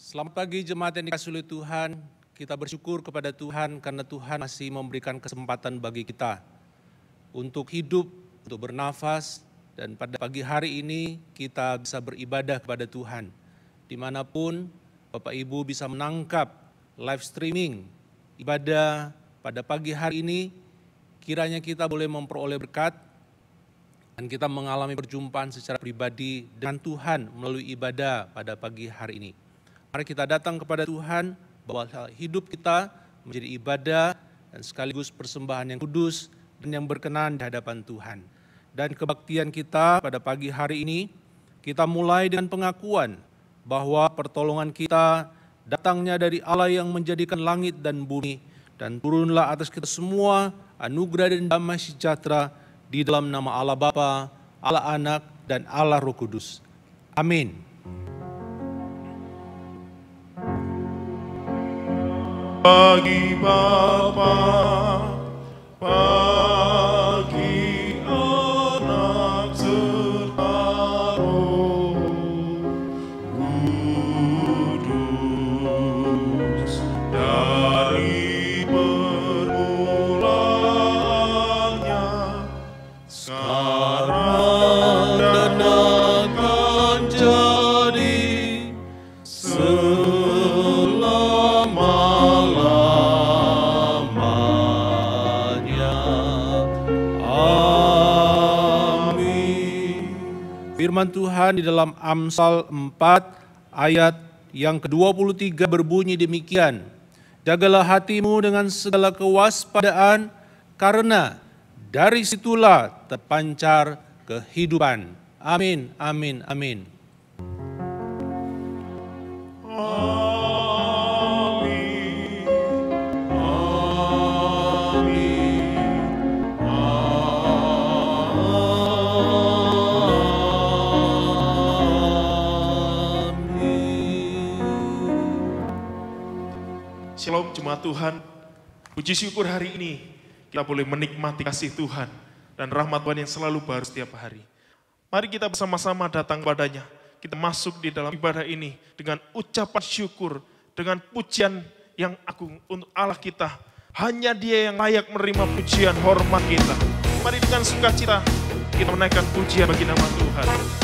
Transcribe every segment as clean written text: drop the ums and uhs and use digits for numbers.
Selamat pagi jemaat yang dikasihi oleh Tuhan. Kita bersyukur kepada Tuhan karena Tuhan masih memberikan kesempatan bagi kita untuk hidup, untuk bernafas, dan pada pagi hari ini kita bisa beribadah kepada Tuhan. Dimanapun Bapak Ibu bisa menangkap live streaming ibadah pada pagi hari ini, kiranya kita boleh memperoleh berkat dan kita mengalami perjumpaan secara pribadi dengan Tuhan melalui ibadah pada pagi hari ini. Mari kita datang kepada Tuhan bahwa hidup kita menjadi ibadah dan sekaligus persembahan yang kudus dan yang berkenan di hadapan Tuhan. Dan kebaktian kita pada pagi hari ini, kita mulai dengan pengakuan bahwa pertolongan kita datangnya dari Allah yang menjadikan langit dan bumi, dan turunlah atas kita semua anugerah dan damai sejahtera di dalam nama Allah Bapa, Allah Anak, dan Allah Roh Kudus. Amin. Pagi Bapa, pagi Anak serta Roh Kudus, dari permulaannya, sekarang dan akan jadi Firman Tuhan di dalam Amsal 4 ayat yang ke-23 berbunyi demikian. Jagalah hatimu dengan segala kewaspadaan, karena dari situlah terpancar kehidupan. Amin, amin, amin. Shalom jemaat Tuhan, puji syukur hari ini kita boleh menikmati kasih Tuhan dan rahmat Tuhan yang selalu baru setiap hari. Mari kita bersama-sama datang padanya, kita masuk di dalam ibadah ini dengan ucapan syukur, dengan pujian yang agung untuk Allah kita. Hanya Dia yang layak menerima pujian hormat kita. Mari dengan sukacita kita menaikkan pujian bagi nama Tuhan.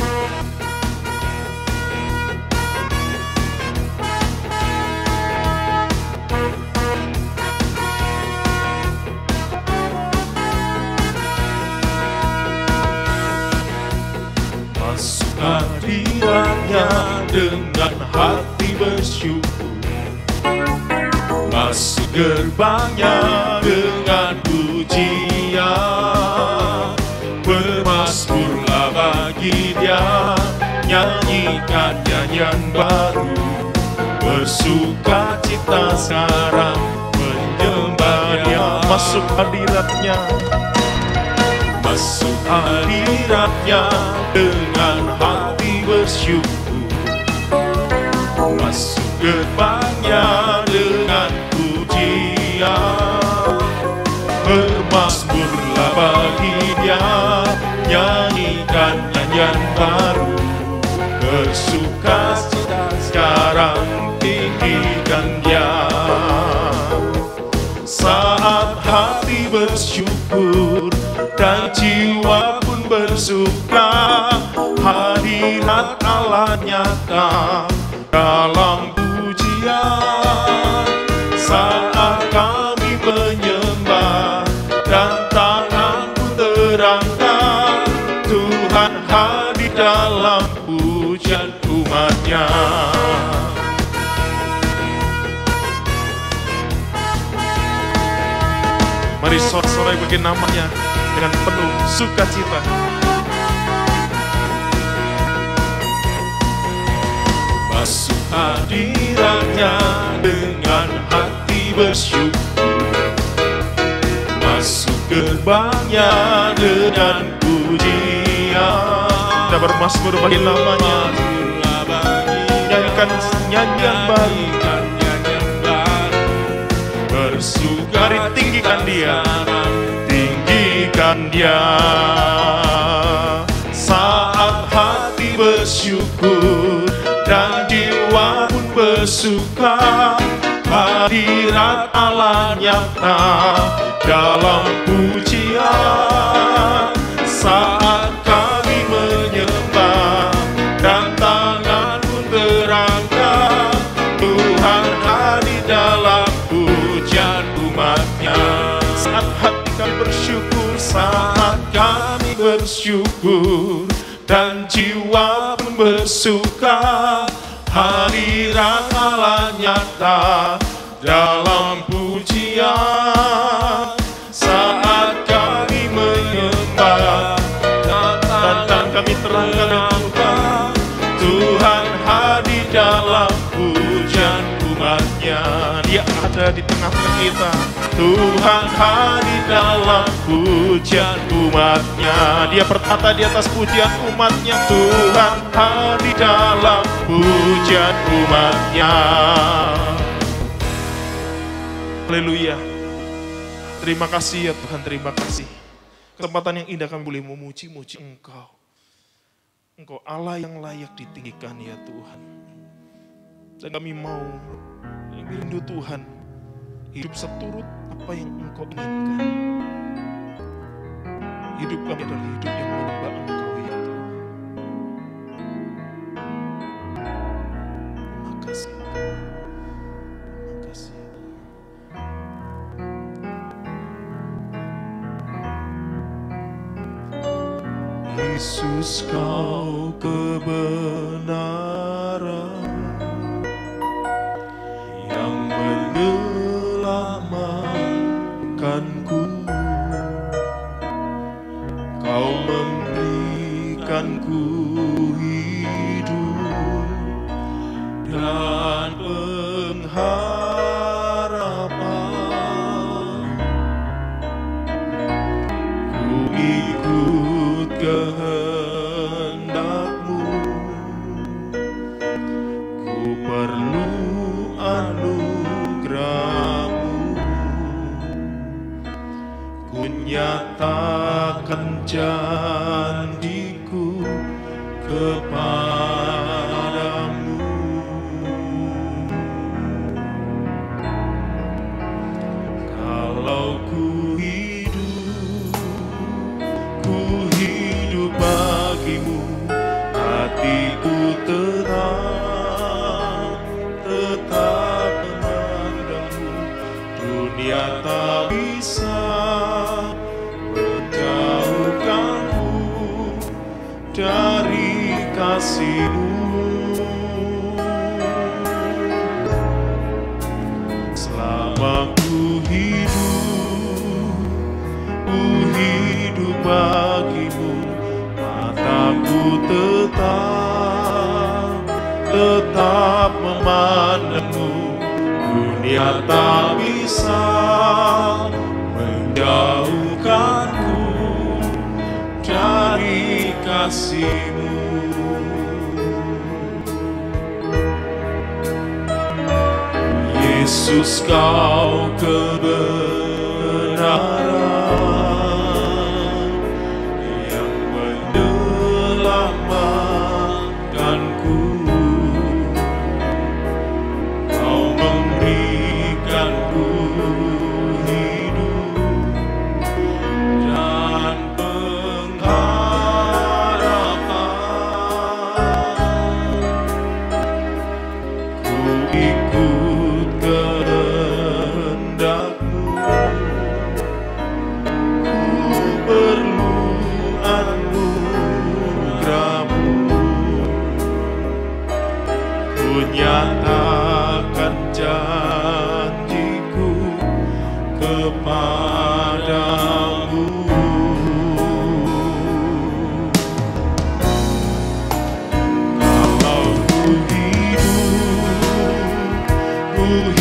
Hadiratnya dengan hati bersyukur, masuk gerbangnya dengan pujian, bermazmurlah bagi Dia, nyanyikan nyanyian baru, bersuka cita sekarang menyembah Dia. Masuk hadiratnya, masuk hadiratnya dengan hati bersyukur, masuk gerbangnya dengan pujian, bermazmurlah bagi Dia, nyanyikan nyanyian baru, bersuka cita sekarang tinggikan Dia. Saat hati bersyukur dan jiwa pun bersuka, hadirat Allah nyata dalam pujian. Saat kami menyembah dan tangan pun terangkat, Tuhan hadir dalam pujian umat-Nya. Mari sorak-sorai bagi namanya dengan penuh sukacita. Masuk hadiratnya dengan hati bersyukur, masuk gerbangnya dengan pujian. Kita bermazmur bagi namanya, nyanyikan nyanyian baru, bersuka, mari tinggikan Dia, tinggikan Dia. Saat hati bersyukur dan jiwa pun bersuka, hadirat Allah nyata dalam pujian. Saat kami menyembah dan tangan pun terangkat, Tuhan hadir dalam pujian umat-Nya. Saat hati kami bersyukur, saat kami bersyukur, dan jiwa pun bersuka, hadirat Allah nyata dalam pujian. Saat kami menyembah dan kami terangkan, Tuhan hadir dalam pujian umat-Nya. Dia ada di tengah-tengah kita. Tuhan hadir dalam pujian umat-Nya. Dia bertata di atas pujian umat-Nya. Tuhan hadir dalam pujian umat-Nya. Haleluya. Terima kasih ya Tuhan, terima kasih. Kesempatan yang indah kami boleh memuji-muji Engkau. Engkau Allah yang layak ditinggikan ya Tuhan. Dan kami mau rindu Tuhan, hidup seturut apa yang Engkau inginkan. Hidup kami adalah hidup yang menyembah Engkau ya Tuhan. Terima kasih. Terima kasih. Yesus, Kau kebenaran yang menyelamatkanku. Kau memberikanku hidup dan pengharapan. Ku ikut kehendak-Mu, ku perlu anugerah-Mu. Ku nyatakan janjiku kepadamu. Kalau ku hidup bagimu, hatiku tetap memandangmu. Dunia tak bisa menjauhkanku dari kasih-Mu. Selama ku hidup bagimu, mataku tetap memandangmu. Dunia tak bisa menjauhkanku dari kasih-Mu. Yesus, Kau kebenaran yang menyelamatkanku. Kau memberikanku hidup dan pengharapan. Ku ikut kehendak-Mu, ku perlu anugerah-Mu. Ku nyatakan janjiku kepadamu. Kalau ku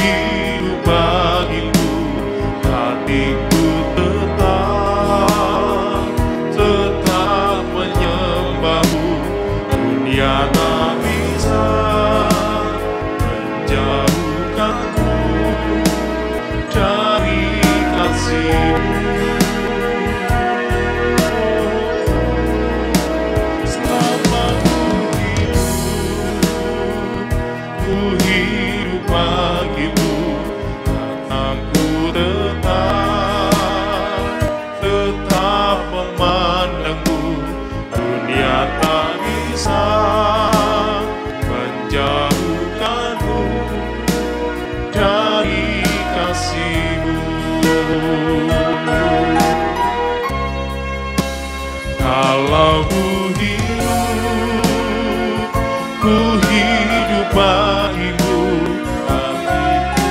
hidup bagimu, hatiku tetap menyembah-Mu. Dunia tak bisa menjauhkanku dari kasih-Mu. Selama ku hidup hidup bagimu,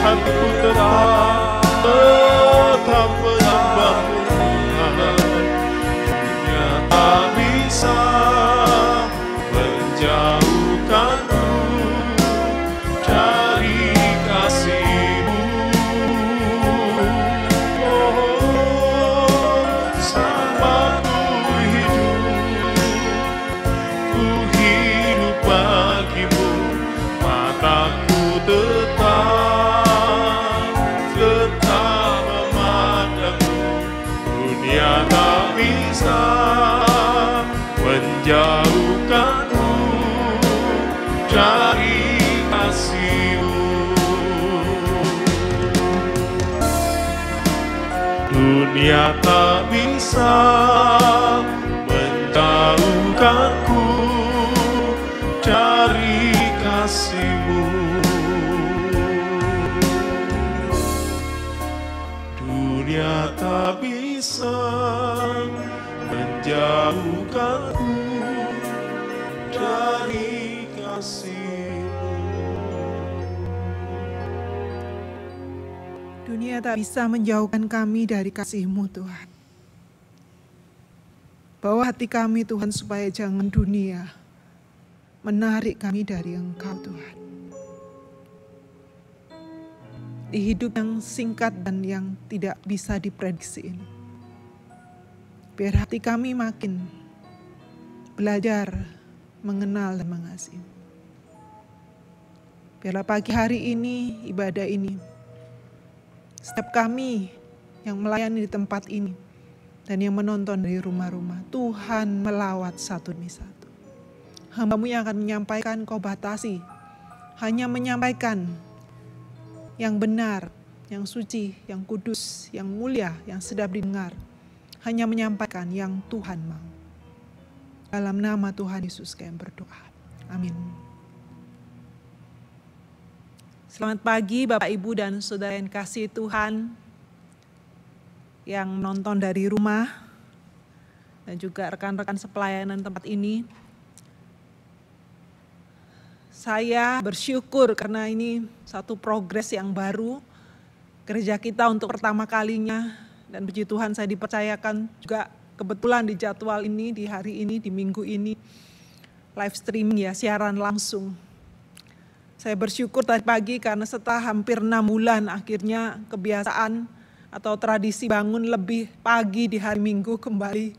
hatiku tetap menyembahmu. Dunia tak bisa menjauhkanku dari kasih-Mu. Oh, selama ku hidup bagimu, mataku tetap memandangmu. Dunia tak bisa menjauhkanmu dari kasih-Mu. Dunia tak bisa menjauhkanku dari kasih-Mu. Dunia tak bisa menjauhkanku dari kasih-Mu. Dunia tak bisa menjauhkan kami dari kasih-Mu, Tuhan. Bawa hati kami, Tuhan, supaya jangan dunia menarik kami dari Engkau, Tuhan. Di hidup yang singkat dan yang tidak bisa diprediksi ini, biar hati kami makin belajar mengenal dan mengasihi. Biarlah pagi hari ini, ibadah ini, setiap kami yang melayani di tempat ini dan yang menonton dari rumah-rumah, Tuhan melawat satu demi satu. Hamba-Mu yang akan menyampaikan, Kau batasi, hanya menyampaikan yang benar, yang suci, yang kudus, yang mulia, yang sedap didengar. Hanya menyampaikan yang Tuhan mau. Dalam nama Tuhan Yesus kami berdoa. Amin. Selamat pagi Bapak, Ibu, dan Saudara yang kasih Tuhan yang menonton dari rumah dan juga rekan-rekan sepelayanan tempat ini. Saya bersyukur karena ini satu progres yang baru gereja kita untuk pertama kalinya, dan puji Tuhan saya dipercayakan juga kebetulan di jadwal ini, di hari ini, di minggu ini live streaming ya, siaran langsung. Saya bersyukur tadi pagi karena setelah hampir 6 bulan akhirnya kebiasaan atau tradisi bangun lebih pagi di hari Minggu kembali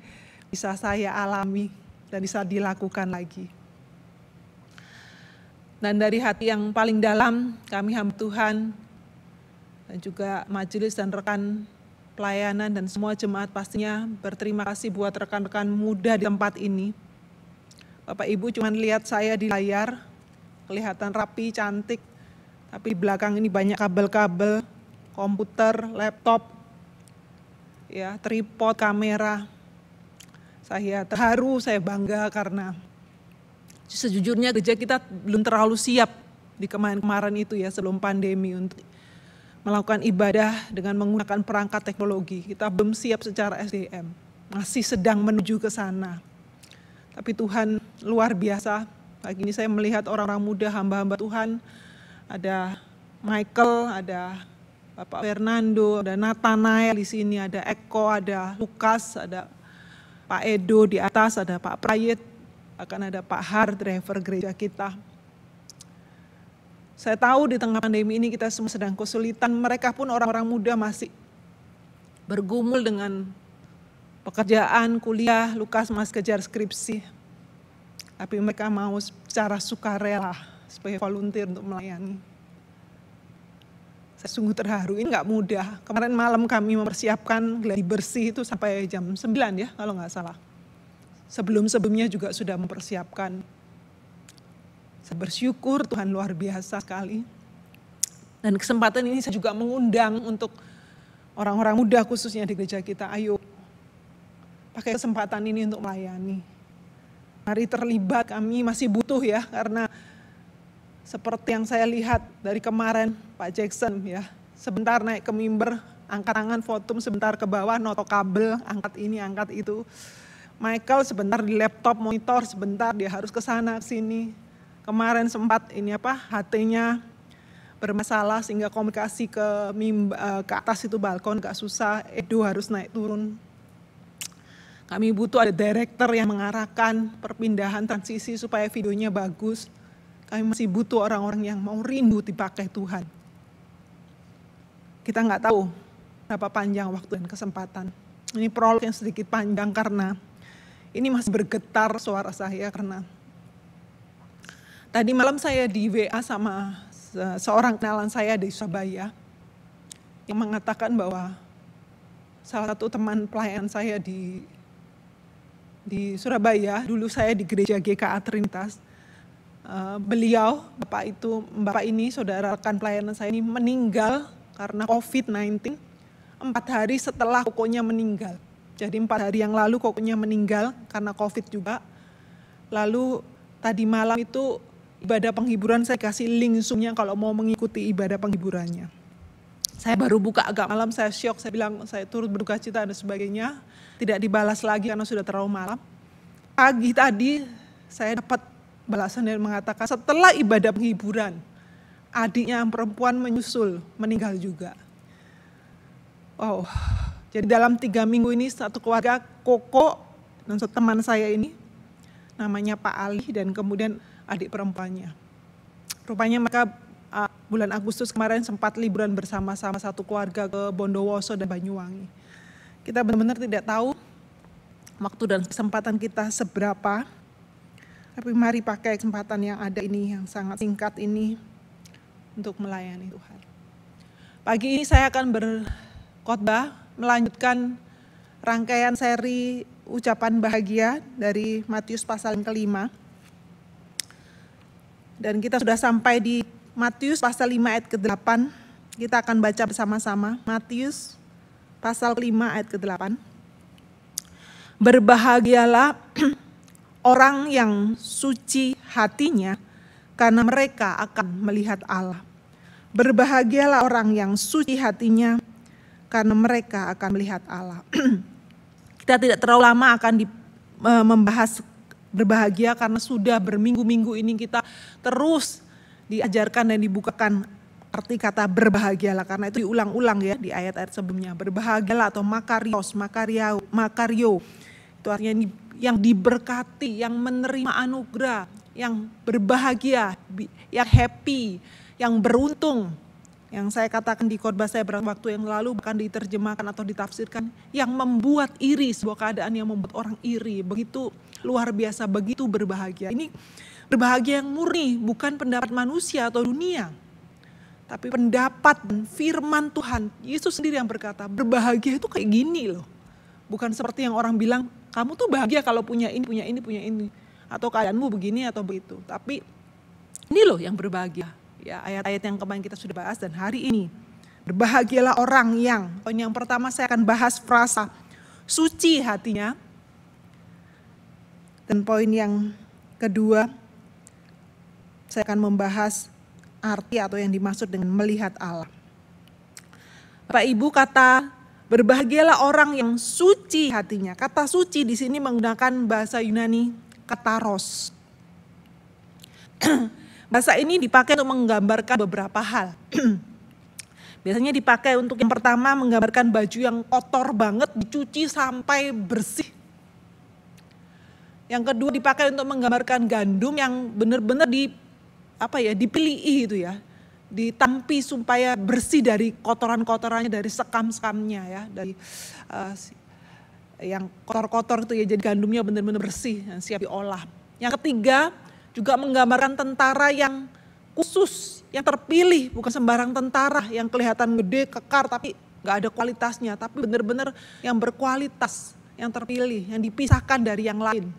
bisa saya alami dan bisa dilakukan lagi. Dan dari hati yang paling dalam kami hamba Tuhan dan juga majelis dan rekan pelayanan dan semua jemaat pastinya berterima kasih buat rekan-rekan muda di tempat ini. Bapak Ibu cuma lihat saya di layar, kelihatan rapi, cantik, tapi di belakang ini banyak kabel-kabel, komputer, laptop, ya, tripod, kamera. Saya terharu, saya bangga karena sejujurnya gereja kita belum terlalu siap di kemarin itu ya, sebelum pandemi untuk melakukan ibadah dengan menggunakan perangkat teknologi. Kita belum siap secara SDM, masih sedang menuju ke sana. Tapi Tuhan luar biasa. Pagi ini saya melihat orang-orang muda, hamba-hamba Tuhan. Ada Michael, ada Bapak Fernando, ada Nathanael di sini, ada Eko, ada Lukas, ada Pak Edo di atas, ada Pak Prayit, akan ada Pak Har, driver gereja kita. Saya tahu di tengah pandemi ini kita semua sedang kesulitan, mereka pun orang-orang muda masih bergumul dengan pekerjaan, kuliah, Lukas masih kejar skripsi. Tapi mereka mau secara sukarela sebagai volunteer untuk melayani. Saya sungguh terharu, ini gak mudah. Kemarin malam kami mempersiapkan gladi bersih itu sampai jam 9 ya kalau gak salah. Sebelum-sebelumnya juga sudah mempersiapkan. Saya bersyukur Tuhan luar biasa sekali. Dan kesempatan ini saya juga mengundang untuk orang-orang muda khususnya di gereja kita. Ayo pakai kesempatan ini untuk melayani. Mari terlibat, kami masih butuh ya, karena seperti yang saya lihat dari kemarin Pak Jackson ya, sebentar naik ke mimbar, angkat tangan fotum, sebentar ke bawah noto kabel, angkat ini, angkat itu. Michael sebentar di laptop monitor, sebentar dia harus ke sana ke sini. kemarin sempat HT-nya bermasalah sehingga komunikasi ke atas itu balkon agak susah, Edo harus naik turun. Kami butuh ada director yang mengarahkan perpindahan transisi supaya videonya bagus. Kami masih butuh orang-orang yang mau rindu dipakai Tuhan. Kita nggak tahu berapa panjang waktu dan kesempatan. Ini prolog yang sedikit panjang karena ini masih bergetar suara saya karena tadi malam saya di WA sama seorang kenalan saya di Surabaya yang mengatakan bahwa salah satu teman pelayan saya di Surabaya, dulu saya di gereja GKA Trinitas, beliau, bapak ini, saudara rekan pelayanan saya ini meninggal karena COVID-19 4 hari setelah kokonya meninggal. Jadi 4 hari yang lalu kokonya meninggal karena COVID juga. Lalu tadi malam itu ibadah penghiburan saya kasih link Zoom-nya kalau mau mengikuti ibadah penghiburannya. Saya baru buka agak malam, saya syok, saya bilang saya turut berduka cita dan sebagainya. Tidak dibalas lagi karena sudah terlalu malam. Pagi tadi saya dapat balasan dan mengatakan setelah ibadah penghiburan, adiknya yang perempuan menyusul, meninggal juga. Wow, jadi dalam 3 minggu ini satu keluarga, Koko dan teman saya ini, namanya Pak Ali dan kemudian adik perempuannya. Rupanya mereka bulan Agustus kemarin sempat liburan bersama-sama satu keluarga ke Bondowoso dan Banyuwangi. Kita benar-benar tidak tahu waktu dan kesempatan kita seberapa, tapi mari pakai kesempatan yang ada ini, yang sangat singkat ini, untuk melayani Tuhan. Pagi ini saya akan berkhotbah, melanjutkan rangkaian seri ucapan bahagia dari Matius pasal yang ke-5. Dan kita sudah sampai di Matius pasal 5 ayat ke-8. Kita akan baca bersama-sama. Matius pasal 5 ayat ke-8. Berbahagialah orang yang suci hatinya, karena mereka akan melihat Allah. Berbahagialah orang yang suci hatinya, karena mereka akan melihat Allah. Kita tidak terlalu lama akan membahas berbahagia karena sudah berminggu-minggu ini kita terus diajarkan dan dibukakan arti kata berbahagialah, karena itu diulang-ulang ya di ayat-ayat sebelumnya. Berbahagialah atau makario. Itu artinya yang diberkati, yang menerima anugerah, yang berbahagia, yang happy, yang beruntung. Yang saya katakan di khotbah saya beberapa waktu yang lalu bahkan diterjemahkan atau ditafsirkan yang membuat iri, sebuah keadaan yang membuat orang iri, begitu luar biasa, begitu berbahagia. Ini berbahagia yang murni, bukan pendapat manusia atau dunia, tapi pendapat dan firman Tuhan. Yesus sendiri yang berkata, berbahagia itu kayak gini loh. Bukan seperti yang orang bilang, kamu tuh bahagia kalau punya ini, punya ini, punya ini. Atau keadaanmu begini atau begitu. Tapi ini loh yang berbahagia. Ya, ayat-ayat yang kemarin kita sudah bahas dan hari ini. Berbahagialah orang yang, poin yang pertama saya akan bahas frasa suci hatinya. Dan poin yang kedua saya akan membahas arti atau yang dimaksud dengan melihat Allah. Bapak Ibu, kata berbahagialah orang yang suci hatinya. Kata suci di sini menggunakan bahasa Yunani kataros. Bahasa ini dipakai untuk menggambarkan beberapa hal. Biasanya dipakai untuk yang pertama menggambarkan baju yang kotor banget dicuci sampai bersih. Yang kedua dipakai untuk menggambarkan gandum yang benar-benar dipilih itu ya. Ditampi supaya bersih dari kotoran-kotorannya, dari sekam-sekamnya ya, dari yang kotor-kotor itu ya, jadi gandumnya benar-benar bersih dan siap diolah. Yang ketiga juga menggambarkan tentara yang khusus, yang terpilih, bukan sembarang tentara yang kelihatan gede, kekar tapi gak ada kualitasnya, tapi benar-benar yang berkualitas, yang terpilih, yang dipisahkan dari yang lain.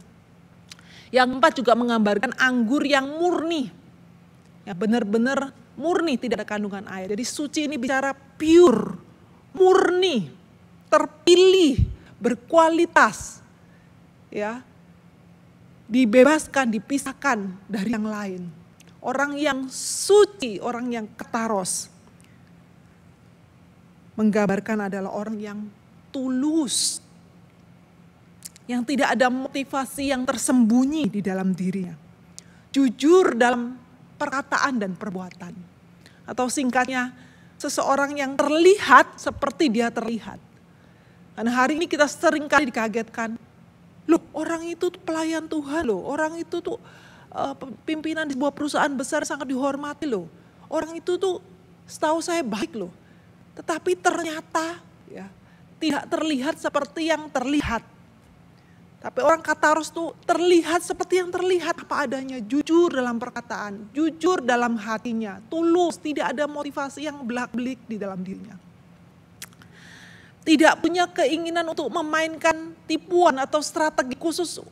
Yang keempat juga menggambarkan anggur yang murni, yang benar-benar murni, tidak ada kandungan air. Jadi suci ini bicara pure, murni, terpilih, berkualitas, ya, dibebaskan, dipisahkan dari yang lain. Orang yang suci, orang yang kataros, menggambarkan adalah orang yang tulus, yang tidak ada motivasi yang tersembunyi di dalam dirinya. jujur dalam perkataan dan perbuatan. Atau singkatnya, seseorang yang terlihat seperti dia terlihat. Karena hari ini kita sering kali dikagetkan, loh orang itu tuh pelayan Tuhan loh, orang itu tuh pimpinan di sebuah perusahaan besar sangat dihormati loh. Orang itu tuh setahu saya baik loh. Tetapi ternyata ya tidak terlihat seperti yang terlihat. Tapi orang Kataros tuh terlihat seperti yang terlihat apa adanya, jujur dalam perkataan, jujur dalam hatinya, tulus, tidak ada motivasi yang belak-belik di dalam dirinya. Tidak punya keinginan untuk memainkan tipuan atau strategi khusus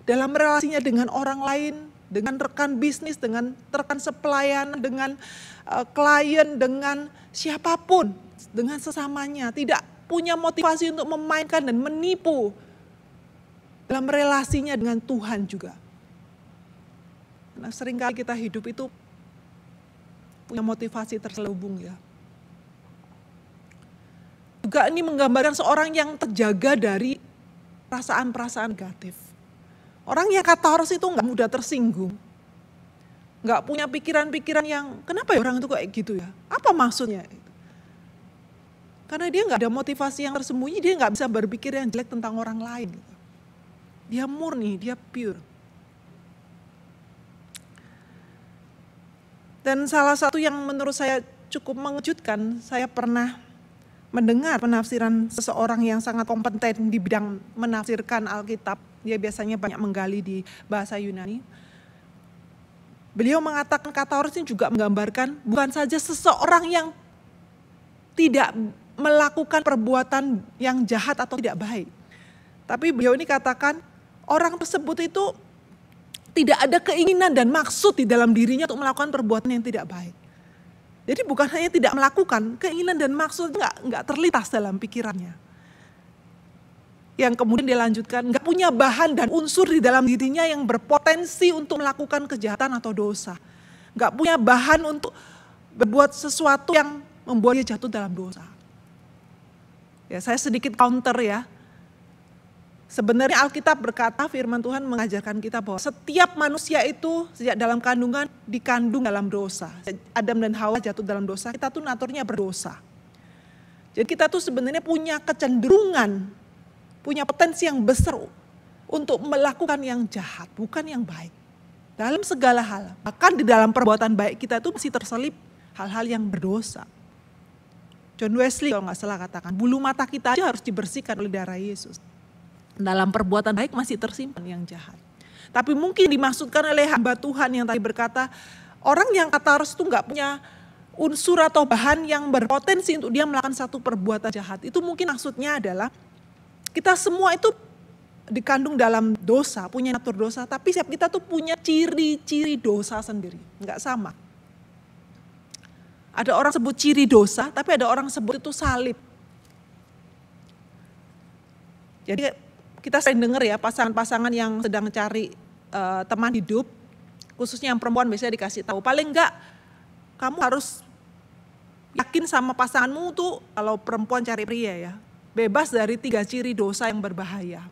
dalam relasinya dengan orang lain, dengan rekan bisnis, dengan rekan sepelayanan, dengan klien, dengan siapapun, dengan sesamanya. Tidak punya motivasi untuk memainkan dan menipu dalam relasinya dengan Tuhan juga. Karena seringkali kita hidup itu punya motivasi terselubung ya. Juga ini menggambarkan seorang yang terjaga dari perasaan-perasaan negatif. Orang yang Kataros itu nggak mudah tersinggung. Nggak punya pikiran-pikiran yang, kenapa ya orang itu kayak gitu ya? Apa maksudnya? Karena dia nggak ada motivasi yang tersembunyi, dia nggak bisa berpikir yang jelek tentang orang lain. Dia murni, dia pure. Dan salah satu yang menurut saya cukup mengejutkan, saya pernah mendengar penafsiran seseorang yang sangat kompeten di bidang menafsirkan Alkitab. Dia biasanya banyak menggali di bahasa Yunani. Beliau mengatakan Kataros ini juga menggambarkan bukan saja seseorang yang tidak melakukan perbuatan yang jahat atau tidak baik. Tapi beliau ini katakan orang tersebut itu tidak ada keinginan dan maksud di dalam dirinya untuk melakukan perbuatan yang tidak baik. Jadi bukan hanya tidak melakukan, keinginan dan maksud nggak terlintas dalam pikirannya. Yang kemudian dia lanjutkan, nggak punya bahan dan unsur di dalam dirinya yang berpotensi untuk melakukan kejahatan atau dosa. Nggak punya bahan untuk berbuat sesuatu yang membuat dia jatuh dalam dosa. Ya, saya sedikit counter ya. Sebenarnya Alkitab berkata, firman Tuhan mengajarkan kita bahwa setiap manusia itu sejak dalam kandungan dikandung dalam dosa. Adam dan Hawa jatuh dalam dosa, kita tuh naturnya berdosa. Jadi kita tuh sebenarnya punya kecenderungan, punya potensi yang besar untuk melakukan yang jahat, bukan yang baik. Dalam segala hal, bahkan di dalam perbuatan baik kita tuh masih terselip hal-hal yang berdosa. John Wesley kalau nggak salah katakan, bulu mata kita aja harus dibersihkan oleh darah Yesus. Dalam perbuatan baik masih tersimpan yang jahat. Tapi mungkin dimaksudkan oleh hamba Tuhan yang tadi berkata, orang yang Kataros itu nggak punya unsur atau bahan yang berpotensi untuk dia melakukan satu perbuatan jahat. Itu mungkin maksudnya adalah kita semua itu dikandung dalam dosa, punya natur dosa. Tapi setiap kita tuh punya ciri-ciri dosa sendiri, nggak sama. Ada orang sebut ciri dosa, tapi ada orang sebut itu salib. Jadi kita sering dengar ya pasangan-pasangan yang sedang cari teman hidup, khususnya yang perempuan biasanya dikasih tahu, paling enggak kamu harus yakin sama pasanganmu tuh, kalau perempuan cari pria ya, bebas dari 3 ciri dosa yang berbahaya.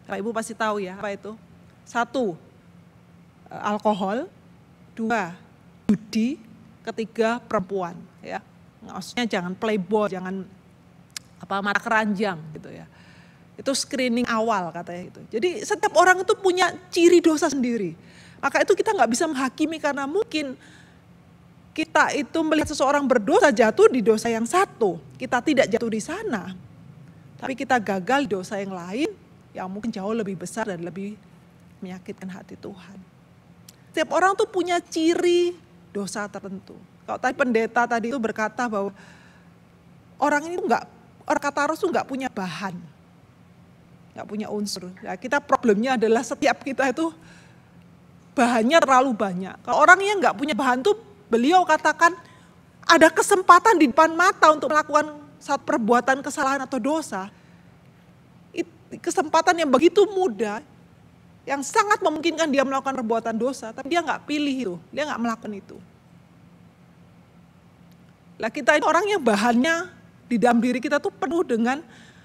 Bapak Ibu pasti tahu ya apa itu. 1, alkohol. 2, judi. 3, perempuan. Ya, maksudnya jangan playboy, jangan mata keranjang gitu ya. Itu screening awal katanya itu. Jadi setiap orang itu punya ciri dosa sendiri. Maka itu kita nggak bisa menghakimi karena mungkin kita itu melihat seseorang berdosa jatuh di dosa yang satu. Kita tidak jatuh di sana. Tapi kita gagal di dosa yang lain yang mungkin jauh lebih besar dan lebih menyakitkan hati Tuhan. Setiap orang tuh punya ciri dosa tertentu. Kalau tadi pendeta tadi itu berkata bahwa orang ini orang Kataros tuh nggak punya bahan. Gak punya unsur. Ya, kita problemnya adalah setiap kita itu bahannya terlalu banyak. Kalau orang yang gak punya bahan tuh beliau katakan ada kesempatan di depan mata untuk melakukan satu perbuatan kesalahan atau dosa. Kesempatan yang begitu mudah, yang sangat memungkinkan dia melakukan perbuatan dosa, tapi dia gak pilih itu, dia gak melakukan itu. Lah kita ini orang yang bahannya di dalam diri kita tuh penuh dengan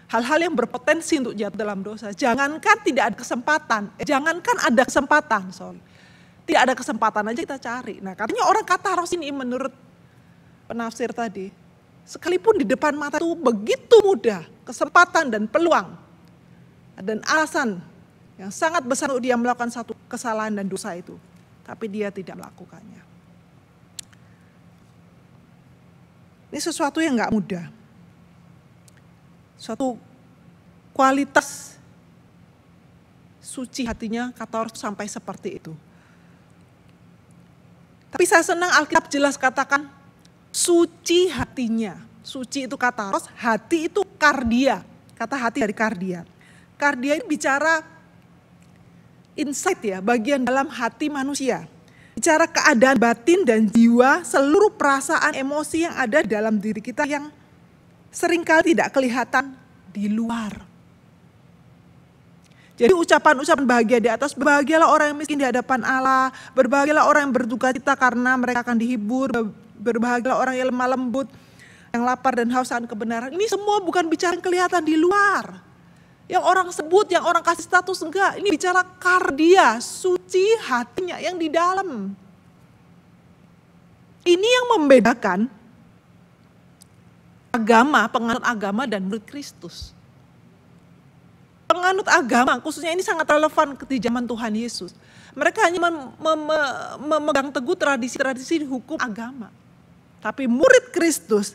hal-hal yang berpotensi untuk jatuh dalam dosa. Jangankan tidak ada kesempatan, Tidak ada kesempatan aja kita cari. Nah katanya orang kataros ini menurut penafsir tadi, sekalipun di depan mata itu begitu mudah kesempatan dan peluang dan alasan yang sangat besar untuk dia melakukan satu kesalahan dan dosa itu, tapi dia tidak melakukannya. Ini sesuatu yang gak mudah. Suatu kualitas suci hatinya kataros sampai seperti itu. Tapi saya senang Alkitab jelas katakan suci hatinya. Suci itu kataros, hati itu kardia. Kata hati dari kardia. Kardia ini bicara insight ya, bagian dalam hati manusia. Bicara keadaan batin dan jiwa, seluruh perasaan, emosi yang ada di dalam diri kita yang seringkali tidak kelihatan di luar. Jadi ucapan-ucapan bahagia di atas, berbahagialah orang yang miskin di hadapan Allah, berbahagialah orang yang berduka cita karena mereka akan dihibur, berbahagialah orang yang lemah lembut, yang lapar dan haus akan kebenaran. Ini semua bukan bicara yang kelihatan di luar. Yang orang sebut, yang orang kasih status, enggak. Ini bicara kardia, suci hatinya yang di dalam. Ini yang membedakan agama, penganut agama dan murid Kristus. Penganut agama, khususnya ini sangat relevan di zaman Tuhan Yesus. Mereka hanya memegang teguh tradisi-tradisi hukum agama. Tapi murid Kristus,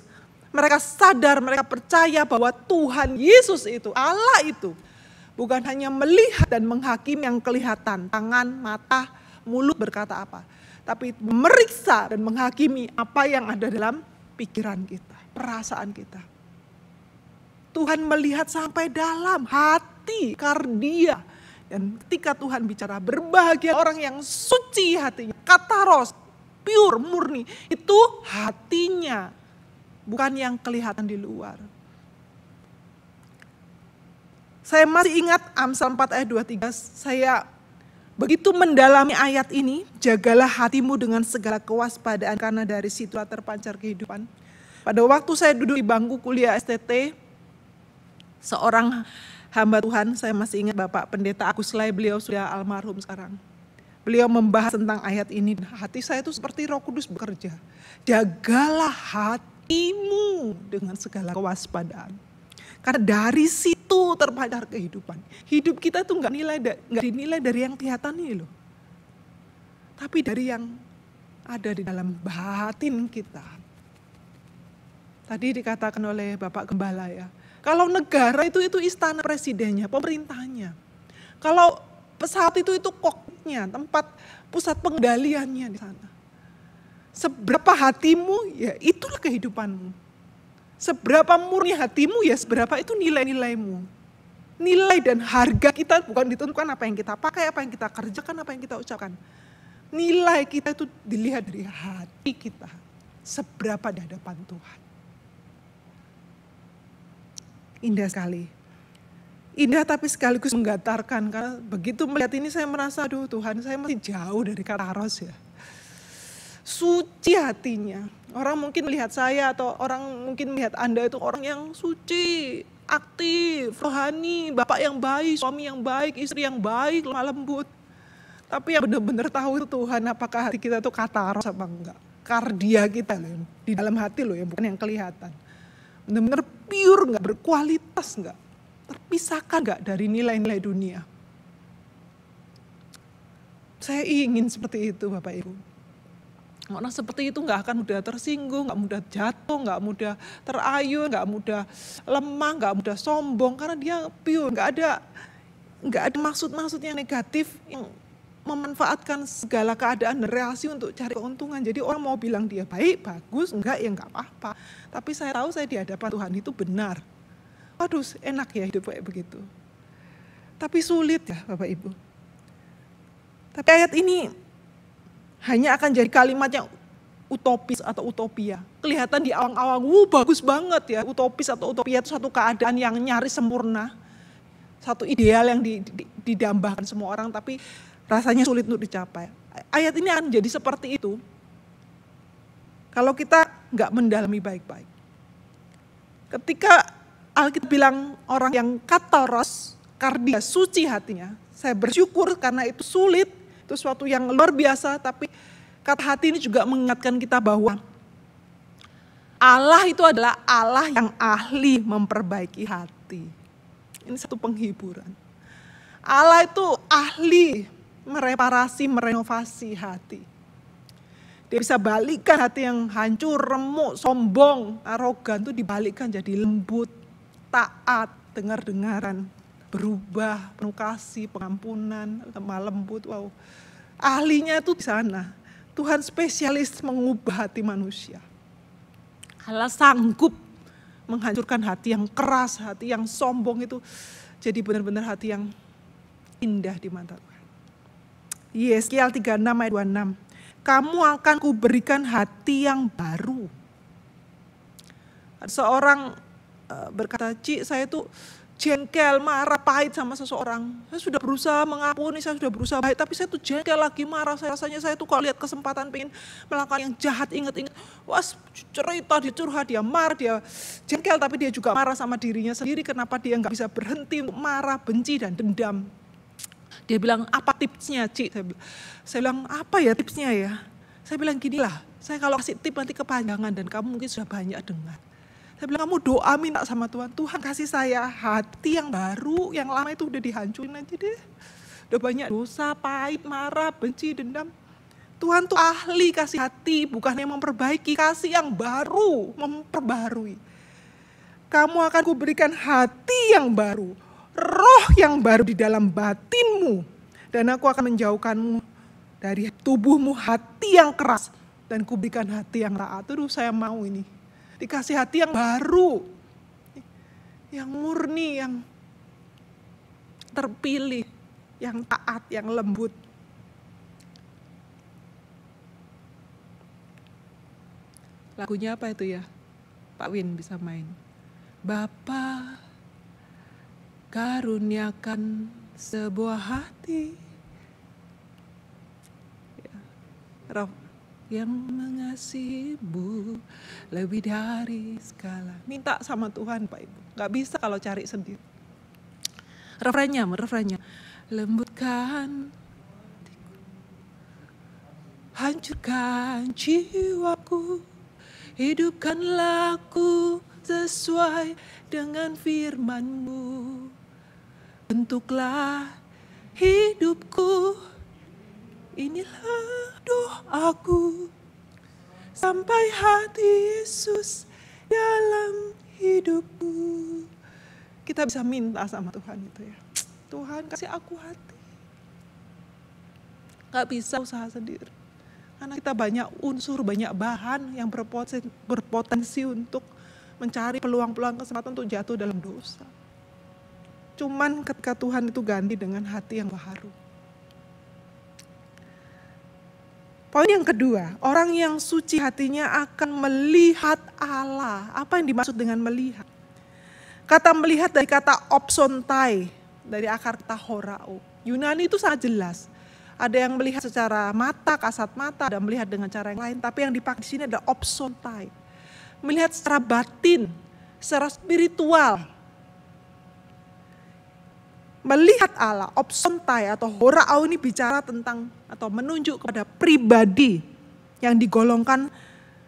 mereka sadar, mereka percaya bahwa Tuhan Yesus itu, Allah itu, bukan hanya melihat dan menghakimi yang kelihatan, tangan, mata, mulut berkata apa. Tapi memeriksa dan menghakimi apa yang ada dalam pikiran kita, perasaan kita. Tuhan melihat sampai dalam hati, kardia. Dan ketika Tuhan bicara, berbahagia orang yang suci hatinya, kataros, pure, murni, itu hatinya. Bukan yang kelihatan di luar. Saya masih ingat Amsal 4 ayat 23, saya begitu mendalami ayat ini, jagalah hatimu dengan segala kewaspadaan karena dari situlah terpancar kehidupan. Pada waktu saya duduk di bangku kuliah STT, seorang hamba Tuhan, saya masih ingat Bapak Pendeta Agus Lai, beliau sudah almarhum sekarang. Beliau membahas tentang ayat ini, hati saya itu seperti Roh Kudus bekerja. Jagalah hatimu dengan segala kewaspadaan. Karena dari situ terpancar kehidupan. Hidup kita itu nggak dinilai dari yang kelihatan ini loh. Tapi dari yang ada di dalam batin kita. Tadi dikatakan oleh Bapak Gembala ya. Kalau negara itu istana presidennya, pemerintahnya. Kalau pesawat itu kokpitnya, tempat pusat pengendaliannya di sana. Seberapa hatimu, ya itulah kehidupanmu. Seberapa murni hatimu, ya seberapa itu nilai-nilaimu. Nilai dan harga kita bukan ditentukan apa yang kita pakai, apa yang kita kerjakan, apa yang kita ucapkan. Nilai kita itu dilihat dari hati kita. Seberapa di hadapan Tuhan. Indah sekali. Indah tapi sekaligus menggetarkan. Karena begitu melihat ini saya merasa, aduh Tuhan saya masih jauh dari kataros ya. Suci hatinya. Orang mungkin melihat saya atau orang mungkin melihat Anda itu orang yang suci, aktif, rohani, bapak yang baik, suami yang baik, istri yang baik, lemah lembut. Tapi yang benar-benar tahu itu Tuhan, apakah hati kita itu kataros apa enggak. Kardia kita loh, di dalam hati loh, yang bukan yang kelihatan. Benar-benar pure enggak, berkualitas enggak, terpisahkan enggak dari nilai-nilai dunia. Saya ingin seperti itu Bapak Ibu. Orang seperti itu nggak akan mudah tersinggung, nggak mudah jatuh, nggak mudah terayun, nggak mudah lemah, nggak mudah sombong, karena dia pure, nggak ada maksud-maksud yang negatif yang memanfaatkan segala keadaan dan reaksi untuk cari keuntungan. Jadi orang mau bilang dia baik, bagus, enggak ya enggak apa-apa. Tapi saya tahu saya di hadapan Tuhan itu benar. Waduh enak ya hidup kayak begitu. Tapi sulit ya Bapak Ibu. Tapi ayat ini hanya akan jadi kalimat yang utopis atau utopia. Kelihatan di awang-awang, bagus banget ya. Utopis atau utopia itu satu keadaan yang nyaris sempurna. Satu ideal yang didambakan semua orang tapi rasanya sulit untuk dicapai. Ayat ini akan jadi seperti itu. Kalau kita nggak mendalami baik-baik. Ketika Alkitab bilang orang yang kataros, kardia, suci hatinya. Saya bersyukur karena itu sulit. Itu suatu yang luar biasa, tapi kata hati ini juga mengingatkan kita bahwa Allah itu adalah Allah yang ahli memperbaiki hati. Ini satu penghiburan. Allah itu ahli mereparasi, merenovasi hati. Dia bisa balikkan hati yang hancur, remuk, sombong, arogan itu dibalikkan jadi lembut, taat, dengar-dengaran, berubah, penuh kasih, pengampunan, lemah lembut. Wow. Ahlinya itu di sana. Tuhan spesialis mengubah hati manusia. Allah sanggup menghancurkan hati yang keras, hati yang sombong itu jadi benar-benar hati yang indah di mata Tuhan. Yeskiel 36 ayat 26. Kamu akan kuberikan hati yang baru. Ada seorang berkata, Ci, saya tuh jengkel, marah, pahit sama seseorang. Saya sudah berusaha mengampuni, saya sudah berusaha baik, tapi saya tuh jengkel lagi, marah. Rasanya saya tuh kalau lihat kesempatan pengen melakukan yang jahat, ingat-ingat. Wah, cerita, dia curhat, dia marah, dia jengkel, tapi dia juga marah sama dirinya sendiri. Kenapa dia nggak bisa berhenti untuk marah, benci, dan dendam. Dia bilang, apa tipsnya, Ci? Saya bilang, apa ya tipsnya ya? Saya bilang, ginilah, saya kalau kasih tip nanti kepanjangan dan kamu mungkin sudah banyak dengar. Saya bilang, kamu doa minta sama Tuhan, Tuhan kasih saya hati yang baru, yang lama itu udah dihancurin aja deh. Udah banyak dosa, pahit, marah, benci, dendam. Tuhan tuh ahli kasih hati, bukan yang memperbaiki, kasih yang baru, memperbarui. Kamu akan kuberikan hati yang baru, roh yang baru di dalam batinmu, dan aku akan menjauhkanmu dari tubuhmu hati yang keras, dan kuberikan hati yang taat. Aduh, saya mau ini. Dikasih hati yang baru, yang murni, yang terpilih, yang taat, yang lembut. Lagunya apa itu ya? Pak Win bisa main. Bapa, karuniakan sebuah hati yang mengasihimu lebih dari segala. Minta sama Tuhan Pak Ibu. Gak bisa kalau cari sendiri. Refrennya. Lembutkan hatiku, hancurkan jiwaku, hidupkanlah aku sesuai dengan firman-Mu. Bentuklah hidupku, inilah doaku, sampai hati Yesus dalam hidupku. Kita bisa minta sama Tuhan itu ya. Tuhan kasih aku hati. Gak bisa usaha sendiri. Karena kita banyak unsur, banyak bahan yang berpotensi untuk mencari peluang-peluang kesempatan untuk jatuh dalam dosa. Cuman ketika Tuhan itu ganti dengan hati yang baru. Poin yang kedua, orang yang suci hatinya akan melihat Allah. Apa yang dimaksud dengan melihat? Kata melihat dari kata opsontai, dari akar kata horao. Yunani itu sangat jelas. Ada yang melihat secara mata, kasat mata, ada yang melihat dengan cara yang lain. Tapi yang dipakai di sini adalah opsontai. Melihat secara batin, secara spiritual. Melihat Allah, opsontai atau horao ini bicara tentang atau menunjuk kepada pribadi yang digolongkan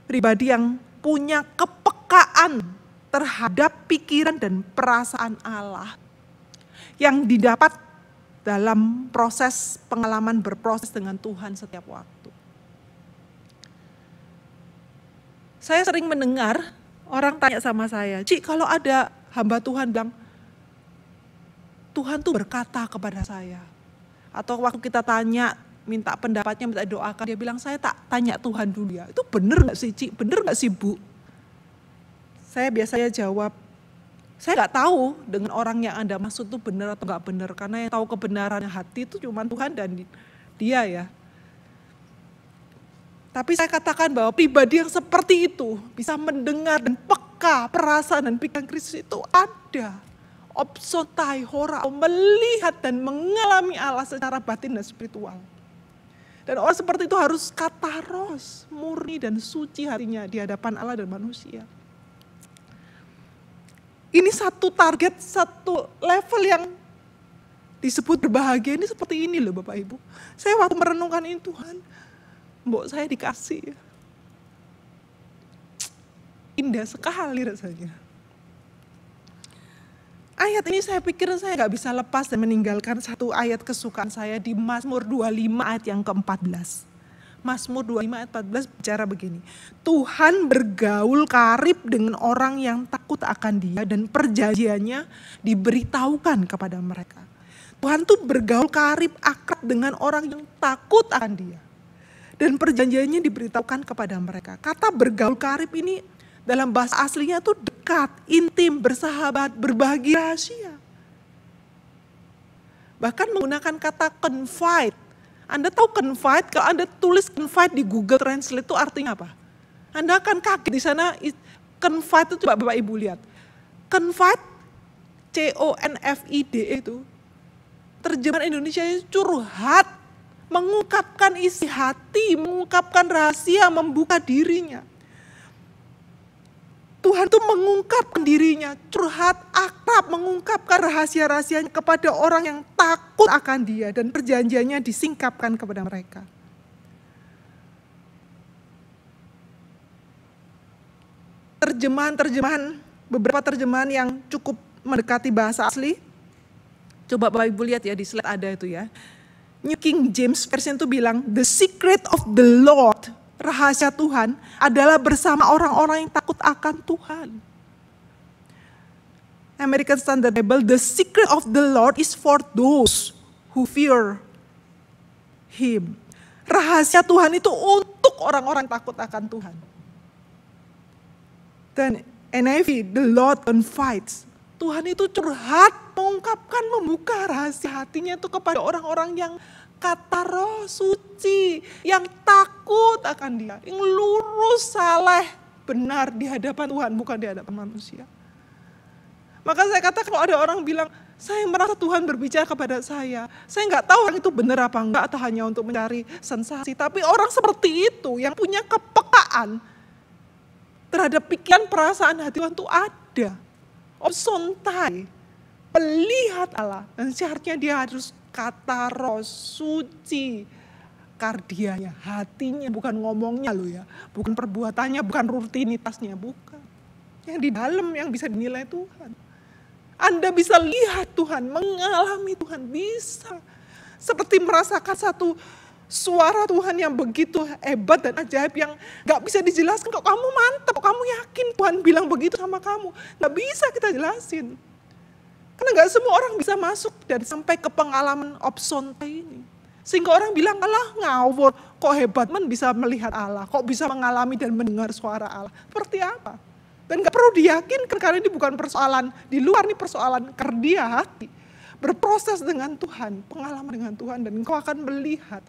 pribadi yang punya kepekaan terhadap pikiran dan perasaan Allah yang didapat dalam proses pengalaman berproses dengan Tuhan setiap waktu. Saya sering mendengar orang tanya sama saya, Ci, kalau ada hamba Tuhan bilang, Tuhan tuh berkata kepada saya. Atau waktu kita tanya, minta pendapatnya, minta doakan, dia bilang, saya tak tanya Tuhan dulu ya. Itu benar gak sih, Ci? Benar gak sih, Bu? Saya biasanya jawab, saya gak tahu dengan orang yang Anda maksud itu benar atau gak benar. Karena yang tahu kebenarannya hati itu cuma Tuhan dan dia ya. Tapi saya katakan bahwa pribadi yang seperti itu bisa mendengar dan peka perasaan dan pikiran Kristus itu ada. Opsotai, horao, melihat dan mengalami Allah secara batin dan spiritual. Dan orang seperti itu harus kataros, murni dan suci hatinya di hadapan Allah dan manusia. Ini satu target, satu level yang disebut berbahagia ini seperti ini loh Bapak Ibu. Saya waktu merenungkan ini, Tuhan, mbok saya dikasih. Indah sekali rasanya. Ayat ini saya pikir saya gak bisa lepas dan meninggalkan satu ayat kesukaan saya di Mazmur 25 ayat yang ke-14. Mazmur 25 ayat 14 bicara begini. Tuhan bergaul karib dengan orang yang takut akan Dia dan perjanjiannya diberitahukan kepada mereka. Tuhan tuh bergaul karib akrab dengan orang yang takut akan Dia. Dan perjanjiannya diberitahukan kepada mereka. Kata bergaul karib ini dalam bahasa aslinya tuh dekat, intim, bersahabat, berbagi rahasia. Bahkan menggunakan kata confide. Anda tahu confide, kalau Anda tulis confide di Google Translate itu artinya apa? Anda akan kaget di sana, confide itu coba Bapak Ibu lihat. Confide, C-O-N-F-I-D-E itu, terjemahan Indonesia itu curhat, mengungkapkan isi hati, mengungkapkan rahasia, membuka dirinya. Tuhan tuh mengungkapkan dirinya, curhat, akrab, mengungkapkan rahasia-rahasianya kepada orang yang takut akan Dia dan perjanjiannya disingkapkan kepada mereka. Terjemahan, beberapa terjemahan yang cukup mendekati bahasa asli. Coba Bapak Ibu lihat ya, di slide ada itu ya. New King James Version itu bilang, the secret of the Lord, rahasia Tuhan adalah bersama orang-orang yang takut akan Tuhan. American Standard Bible, the secret of the Lord is for those who fear Him. Rahasia Tuhan itu untuk orang-orang takut akan Tuhan. Dan NIV, the Lord confides. Tuhan itu curhat, mengungkapkan, membuka rahasia hatinya itu kepada orang-orang yang kata roh suci, yang takut akan Dia, yang lurus, saleh, benar di hadapan Tuhan, bukan di hadapan manusia. Maka saya kata kalau ada orang bilang, saya merasa Tuhan berbicara kepada saya nggak tahu orang itu benar apa enggak, atau hanya untuk mencari sensasi. Tapi orang seperti itu, yang punya kepekaan terhadap pikiran, perasaan hati Tuhan itu ada. Opsontai, melihat Allah, dan syaratnya dia harus kata roh suci, kardianya, hatinya, bukan ngomongnya loh ya, bukan perbuatannya, bukan rutinitasnya, bukan. Yang di dalam yang bisa dinilai Tuhan. Anda bisa lihat Tuhan, mengalami Tuhan, bisa. Seperti merasakan satu suara Tuhan yang begitu hebat dan ajaib yang gak bisa dijelaskan. Kok kamu mantap, kok kamu yakin Tuhan bilang begitu sama kamu. Gak bisa kita jelasin. Karena gak semua orang bisa masuk dan sampai ke pengalaman opsonte ini. Sehingga orang bilang, alah ngawur, kok hebat man bisa melihat Allah, kok bisa mengalami dan mendengar suara Allah. Seperti apa? Dan gak perlu diyakinkan karena ini bukan persoalan di luar, ini persoalan kerdia hati. Berproses dengan Tuhan, pengalaman dengan Tuhan, dan engkau akan melihat,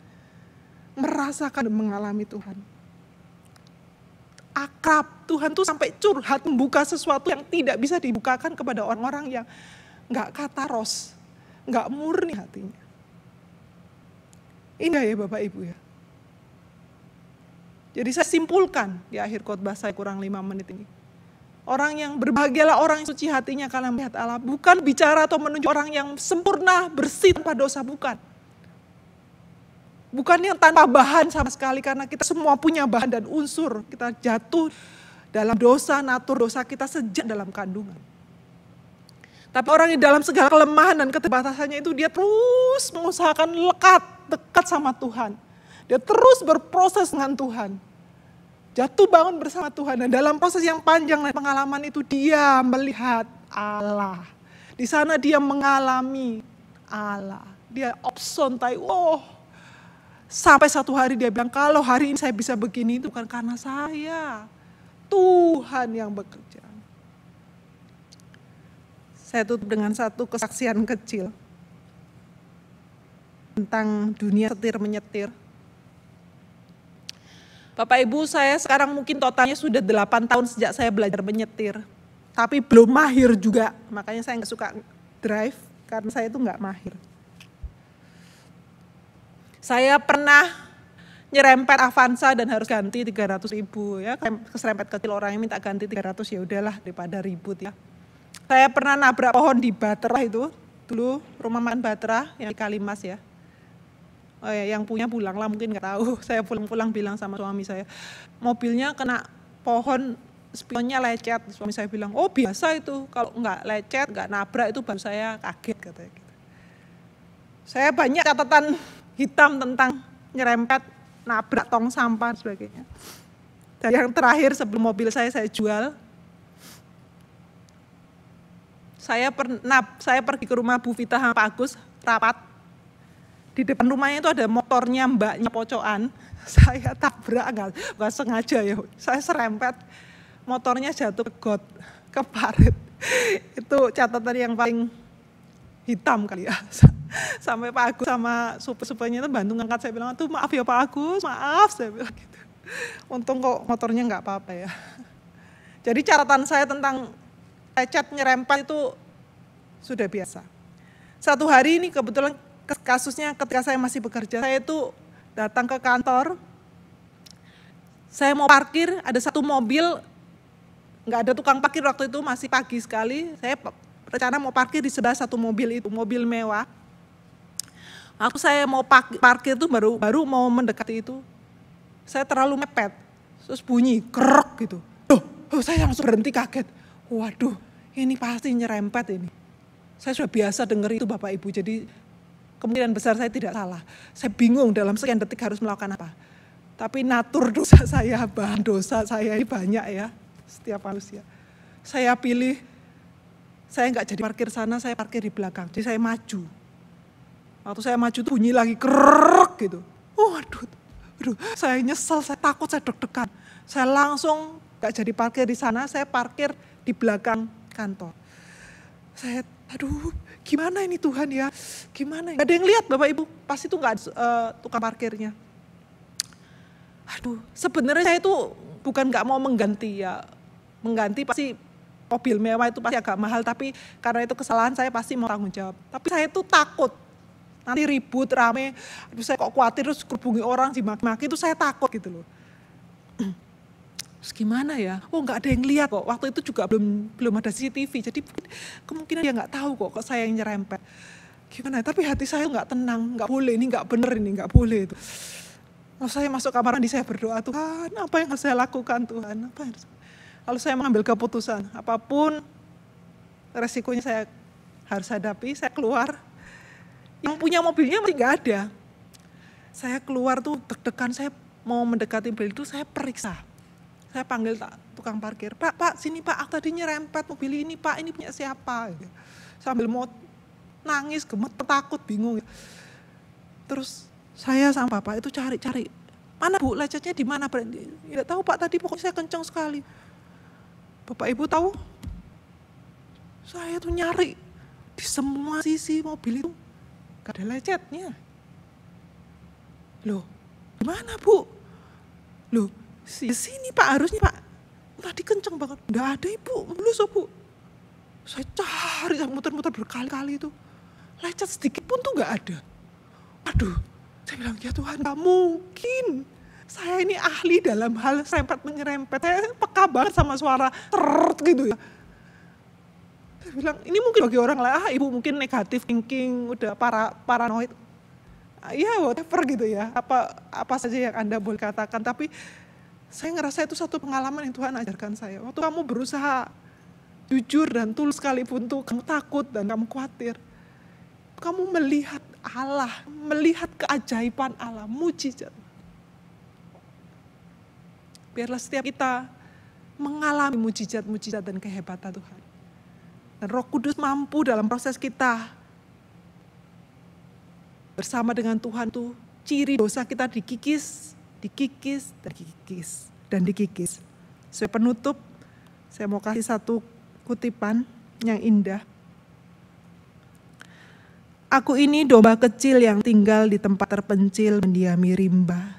merasakan dan mengalami Tuhan. Akrab, Tuhan tuh sampai curhat, membuka sesuatu yang tidak bisa dibukakan kepada orang-orang yang gak kataros, gak murni hatinya. Indah ya Bapak Ibu ya. Jadi saya simpulkan di akhir khotbah saya kurang 5 menit ini. Orang yang berbahagialah orang yang suci hatinya karena melihat Allah. Bukan bicara atau menunjuk orang yang sempurna, bersih tanpa dosa, bukan. Bukan yang tanpa bahan sama sekali, karena kita semua punya bahan dan unsur. Kita jatuh dalam dosa, natur dosa kita sejak dalam kandungan. Tapi orang yang dalam segala kelemahan dan keterbatasannya itu dia terus mengusahakan lekat, dekat sama Tuhan. Dia terus berproses dengan Tuhan. Jatuh bangun bersama Tuhan, dan dalam proses yang panjang dan pengalaman itu dia melihat Allah. Di sana dia mengalami Allah. Dia opsontai, sampai satu hari dia bilang, kalau hari ini saya bisa begini itu bukan karena saya. Tuhan yang bekerja. Saya tutup dengan satu kesaksian kecil. Tentang dunia setir menyetir. Bapak Ibu, saya sekarang mungkin totalnya sudah 8 tahun sejak saya belajar menyetir. Tapi belum mahir juga, makanya saya nggak suka drive karena saya itu nggak mahir. Saya pernah nyerempet Avanza dan harus ganti 300.000 ya. Keserempet kecil orang yang minta ganti 300, ya udahlah daripada ribut ya. Saya pernah nabrak pohon di Baterah itu, Dulu rumah makan Batra yang di Kalimas ya. Oh ya, yang punya pulanglah mungkin nggak tahu. Saya pulang-pulang bilang sama suami saya, mobilnya kena pohon, spionnya lecet. Suami saya bilang, oh biasa itu, kalau nggak lecet, nggak nabrak itu baru saya kaget katanya. Gitu. Saya banyak catatan hitam tentang nyerempet, nabrak tong sampah dan sebagainya. Dan yang terakhir sebelum mobil saya jual, saya pergi ke rumah Bu Vita sama Pak Agus rapat. Di depan rumahnya itu ada motornya mbaknya pocokan, saya tabrak, nggak sengaja ya, saya serempet, motornya jatuh ke got, ke parit. Itu catatan yang paling hitam kali ya. Sampai Pak Agus sama supirnya itu bantu ngangkat, saya bilang, tuh maaf ya Pak Agus, maaf, saya bilang gitu. Untung kok motornya nggak apa-apa ya. Jadi catatan saya tentang lecet nyerempet itu sudah biasa. Satu hari ini kebetulan kasusnya ketika saya masih bekerja, saya itu datang ke kantor, saya mau parkir, ada satu mobil, nggak ada tukang parkir waktu itu, masih pagi sekali, saya rencana mau parkir di sebelah satu mobil itu, mobil mewah. Waktu saya mau parkir itu baru mau mendekati itu, saya terlalu mepet, terus bunyi, kerok gitu. Saya langsung berhenti kaget, waduh ini pasti nyerempet ini. Saya sudah biasa dengar itu Bapak Ibu, jadi kemungkinan besar saya tidak salah. Saya bingung dalam sekian detik harus melakukan apa. Tapi natur dosa saya, bahan dosa saya ini banyak ya, setiap manusia. Saya pilih, saya nggak jadi parkir sana, saya parkir di belakang. Jadi saya maju. Waktu saya maju tuh bunyi lagi kerek gitu. Aduh, saya nyesel, saya takut, saya deg-degan. Saya langsung nggak jadi parkir di sana, saya parkir di belakang kantor. Saya, aduh, gimana ini Tuhan ya, gimana? Gak ada yang lihat Bapak Ibu, pasti itu nggak tukang parkirnya. Aduh, sebenarnya saya itu bukan nggak mau mengganti ya, mengganti pasti mobil mewah itu pasti agak mahal, tapi karena itu kesalahan saya pasti mau tanggung jawab. Tapi saya itu takut, nanti ribut, rame, aduh saya kok khawatir terus hubungi orang dimaki-maki, itu saya takut gitu loh. Terus gimana ya? Oh nggak ada yang lihat kok. Waktu itu juga belum ada CCTV. Jadi kemungkinan dia nggak tahu kok saya yang nyerempet. Gimana? Tapi hati saya nggak tenang. Nggak boleh, ini nggak bener, ini nggak boleh itu. Lalu saya masuk kamar mandi, saya berdoa, Tuhan apa yang harus saya lakukan Tuhan? Lalu saya mengambil keputusan. Apapun resikonya saya harus hadapi, saya keluar. Yang punya mobilnya masih nggak ada. Saya keluar tuh deg-degan, saya mau mendekati mobil itu, saya periksa. Saya panggil tukang parkir, Pak, sini Pak, tadi nyerempet mobil ini Pak, ini punya siapa? Sambil mau nangis, gemeter, takut, bingung. Terus saya sama Bapak itu cari, mana Bu, lecetnya di mana? Tidak tahu Pak, tadi pokoknya saya kencang sekali. Bapak Ibu tahu? Saya tuh nyari di semua sisi mobil itu, gak ada lecetnya. Loh, gimana Bu? Loh, sini Pak, harusnya Pak, tadi kenceng banget, nggak ada Ibu, mulus Bu. Saya cari, saya muter-muter berkali-kali itu, lecet sedikit pun tuh nggak ada. Aduh, saya bilang ya Tuhan, nggak mungkin. Saya ini ahli dalam hal serempet menyerempet, saya peka banget sama suara teret gitu ya. Saya bilang ini mungkin bagi orang lain, Ibu mungkin negatif thinking, udah paranoid. Iya whatever gitu ya, apa saja yang Anda boleh katakan, tapi saya ngerasa itu satu pengalaman yang Tuhan ajarkan saya. Waktu kamu berusaha jujur dan tulus sekalipun tuh kamu takut dan kamu khawatir. Kamu melihat Allah, melihat keajaiban Allah, mujizat. Biarlah setiap kita mengalami mujizat-mujizat dan kehebatan Tuhan. Dan Roh Kudus mampu dalam proses kita bersama dengan Tuhan tuh ciri dosa kita dikikis, dan dikikis. Sebagai penutup, saya mau kasih satu kutipan yang indah. Aku ini domba kecil yang tinggal di tempat terpencil mendiami rimba,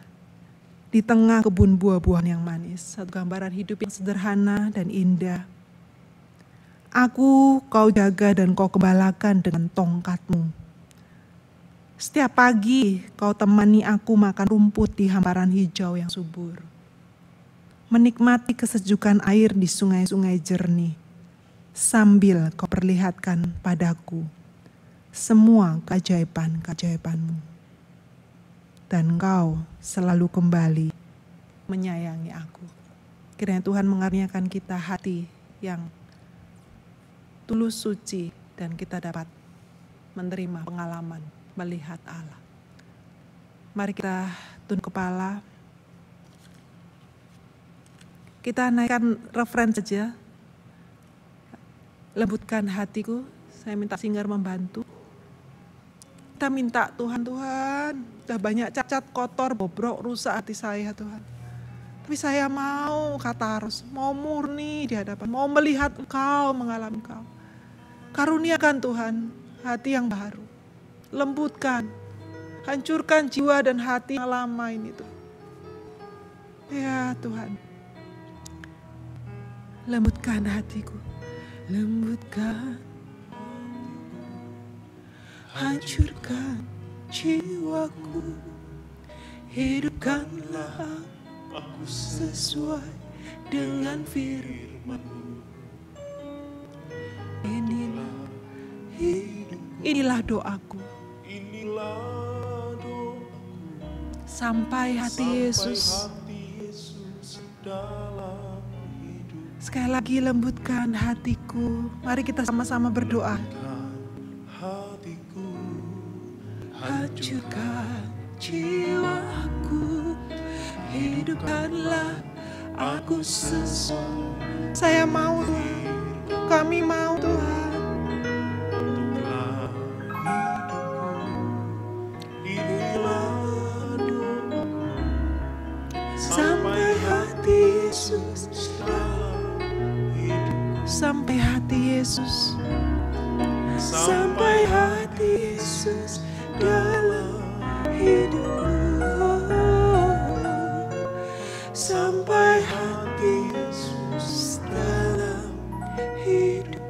di tengah kebun buah-buahan yang manis. Satu gambaran hidup yang sederhana dan indah. Aku kau jaga dan kau gembalakan dengan tongkatmu. Setiap pagi kau temani aku makan rumput di hamparan hijau yang subur. Menikmati kesejukan air di sungai-sungai jernih. Sambil kau perlihatkan padaku semua keajaiban-keajaiban-Mu. Dan Engkau selalu kembali menyayangi aku. Kiranya Tuhan mengaruniakan kita hati yang tulus, suci, dan kita dapat menerima pengalaman melihat Allah. Mari kita tunduk kepala. Kita naikkan referen saja. Lembutkan hatiku. Saya minta Singer membantu. Kita minta Tuhan, sudah banyak cacat, kotor, bobrok, rusak hati saya Tuhan. Tapi saya mau kataros, mau murni di hadapan, mau melihat Engkau, mengalami Engkau. Karuniakan Tuhan, hati yang baru. Lembutkan, hancurkan jiwa dan hati yang lama ini Tuhan. Ya Tuhan, lembutkan hatiku, lembutkan, hancurkan jiwaku, hidupkanlah aku sesuai dengan firman-Mu. Inilah doaku. Sampai hati Yesus. Sekali lagi lembutkan hatiku. Mari kita sama-sama berdoa. Hancurkan jiwaku, hidupkanlah aku sesuai. Saya mau Tuhan, kami mau Tuhan. Sampai hati Yesus, sampai hati Yesus, sampai hati Yesus dalam hidupku, sampai hati Yesus dalam hidup.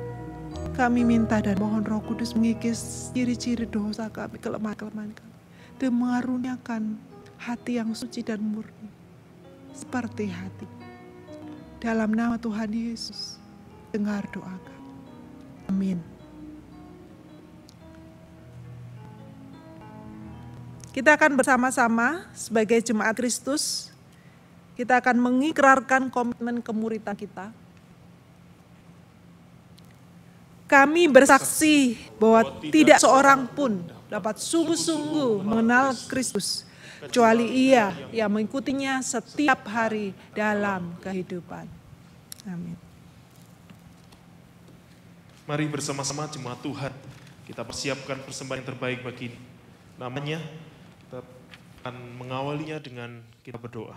Kami minta dan mohon Roh Kudus mengikis ciri-ciri dosa kami, kelemahan-kelemahan kami, dan mengaruniakan hati yang suci dan murni seperti hati. Dalam nama Tuhan Yesus, dengar doa kami. Amin. Kita akan bersama-sama sebagai jemaat Kristus, kita akan mengikrarkan komitmen kemuridan kita. Kami bersaksi bahwa tidak seorang pun dapat sungguh-sungguh mengenal Kristus, kecuali Ia yang mengikutinya setiap hari dalam kehidupan. Amin. Mari bersama-sama jemaat Tuhan, kita persiapkan persembahan yang terbaik bagi namanya. Kita akan mengawalinya dengan kita berdoa.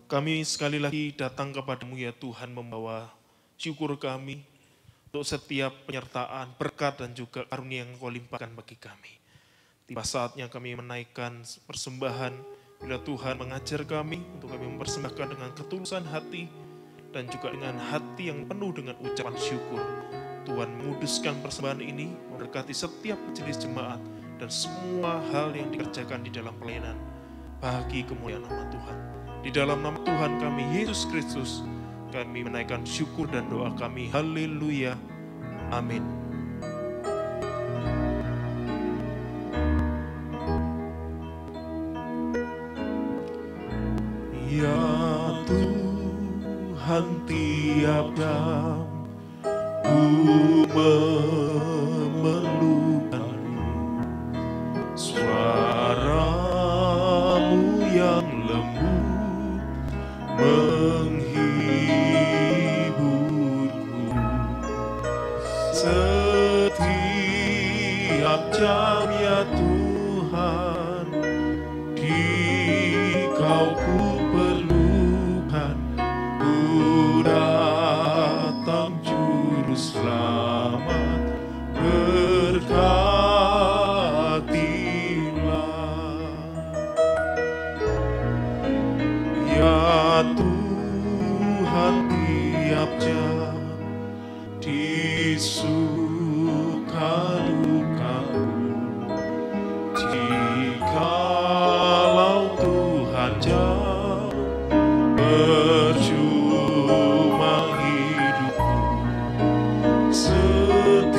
Kami sekali lagi datang kepadamu ya Tuhan, membawa syukur kami untuk setiap penyertaan, berkat dan juga karunia yang Kau limpahkan bagi kami. Tiba saatnya kami menaikkan persembahan, bila Tuhan mengajar kami untuk kami mempersembahkan dengan ketulusan hati dan juga dengan hati yang penuh dengan ucapan syukur. Tuhan menguduskan persembahan ini, memberkati setiap majelis jemaat dan semua hal yang dikerjakan di dalam pelayanan bagi kemuliaan nama Tuhan. Di dalam nama Tuhan kami Yesus Kristus, kami menaikkan syukur dan doa kami. Haleluya. Amin. Ya Tuhan, tiap jam ku memerlukanmu, suara-Mu yang lembut menghiburku. Setiap jam ya Tuhan, Dikau ku perlukan, ku datang juru selamat, berkatilah. Ya Tuhan, tiap jam di suka dukaku, jikalau Tuhan jauh, percuma hidupku. Setiap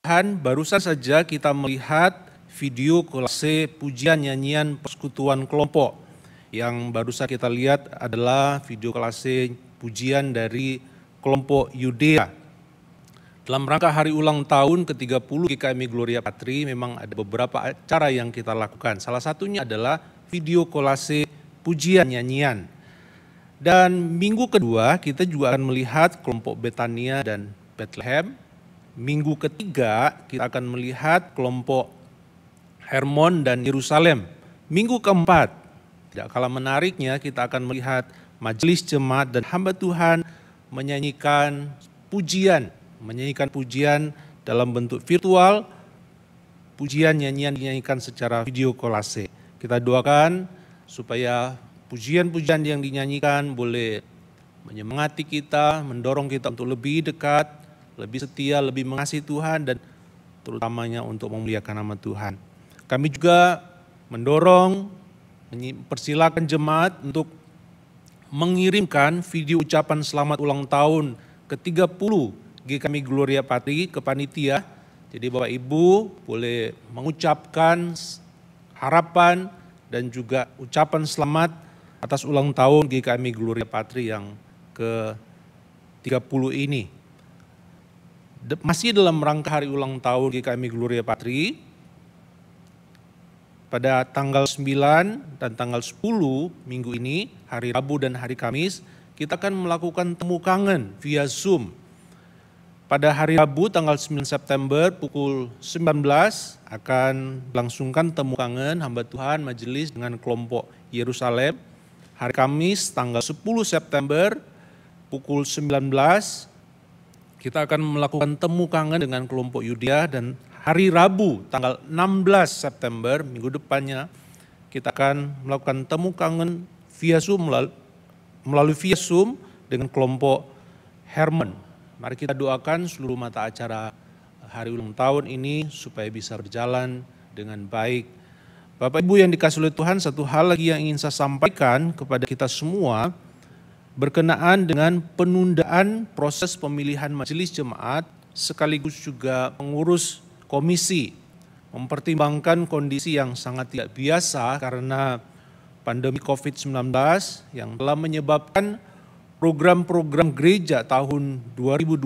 Tuhan, barusan saja kita melihat video kolase pujian nyanyian persekutuan kelompok. Yang barusan kita lihat adalah video kolase pujian dari kelompok Yudea. Dalam rangka hari ulang tahun ke-30 GKMI Gloria Patri memang ada beberapa acara yang kita lakukan. Salah satunya adalah video kolase pujian nyanyian. Dan minggu kedua kita juga akan melihat kelompok Betania dan Bethlehem. Minggu ketiga kita akan melihat kelompok Hermon dan Yerusalem. Minggu keempat, tidak kalah menariknya, kita akan melihat majelis jemaat dan hamba Tuhan menyanyikan pujian dalam bentuk virtual, pujian nyanyian dinyanyikan secara video kolase. Kita doakan supaya pujian-pujian yang dinyanyikan boleh menyemangati kita, mendorong kita untuk lebih dekat, lebih setia, lebih mengasihi Tuhan, dan terutamanya untuk memuliakan nama Tuhan. Kami juga mendorong, persilakan jemaat untuk mengirimkan video ucapan selamat ulang tahun ke-30 GKMI Gloria Patri ke panitia. Jadi Bapak Ibu boleh mengucapkan harapan dan juga ucapan selamat atas ulang tahun GKMI Gloria Patri yang ke-30 ini. Masih dalam rangka hari ulang tahun GKMI Gloria Patri, pada tanggal 9 dan tanggal 10 minggu ini, hari Rabu dan hari Kamis, kita akan melakukan temu kangen via Zoom. Pada hari Rabu tanggal 9 September pukul 19 akan langsungkan temu kangen hamba Tuhan majelis dengan kelompok Yerusalem. Hari Kamis tanggal 10 September pukul 19 kita akan melakukan temu kangen dengan kelompok Yudea, dan hari Rabu tanggal 16 September minggu depannya kita akan melakukan temu kangen via Zoom melalui via Zoom dengan kelompok Hermon. Mari kita doakan seluruh mata acara hari ulang tahun ini supaya bisa berjalan dengan baik. Bapak Ibu yang dikasihi oleh Tuhan, satu hal lagi yang ingin saya sampaikan kepada kita semua berkenaan dengan penundaan proses pemilihan majelis jemaat sekaligus juga pengurus komisi, mempertimbangkan kondisi yang sangat tidak biasa karena pandemi COVID-19 yang telah menyebabkan program-program gereja tahun 2020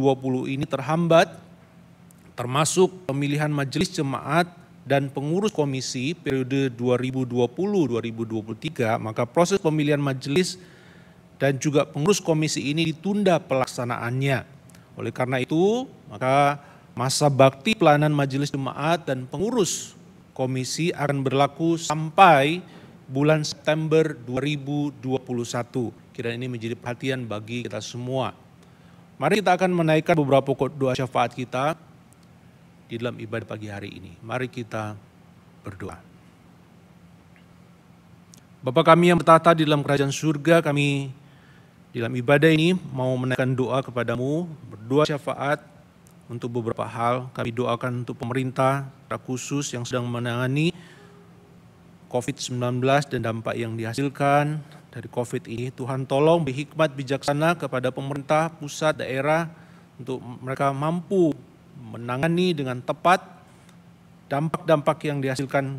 ini terhambat, termasuk pemilihan majelis jemaat dan pengurus komisi periode 2020-2023, maka proses pemilihan majelis dan juga pengurus komisi ini ditunda pelaksanaannya. Oleh karena itu, maka masa bakti pelayanan majelis jemaat dan pengurus komisi akan berlaku sampai bulan September 2021. Kiranya ini menjadi perhatian bagi kita semua. Mari kita akan menaikkan beberapa doa syafaat kita di dalam ibadah pagi hari ini. Mari kita berdoa. Bapa kami yang bertata di dalam kerajaan surga, kami di dalam ibadah ini mau menaikkan doa kepadamu, berdoa syafaat untuk beberapa hal. Kami doakan untuk pemerintah secara khusus yang sedang menangani COVID-19 dan dampak yang dihasilkan dari COVID ini. Tuhan tolong beri hikmat bijaksana kepada pemerintah pusat, daerah untuk mereka mampu menangani dengan tepat dampak-dampak yang dihasilkan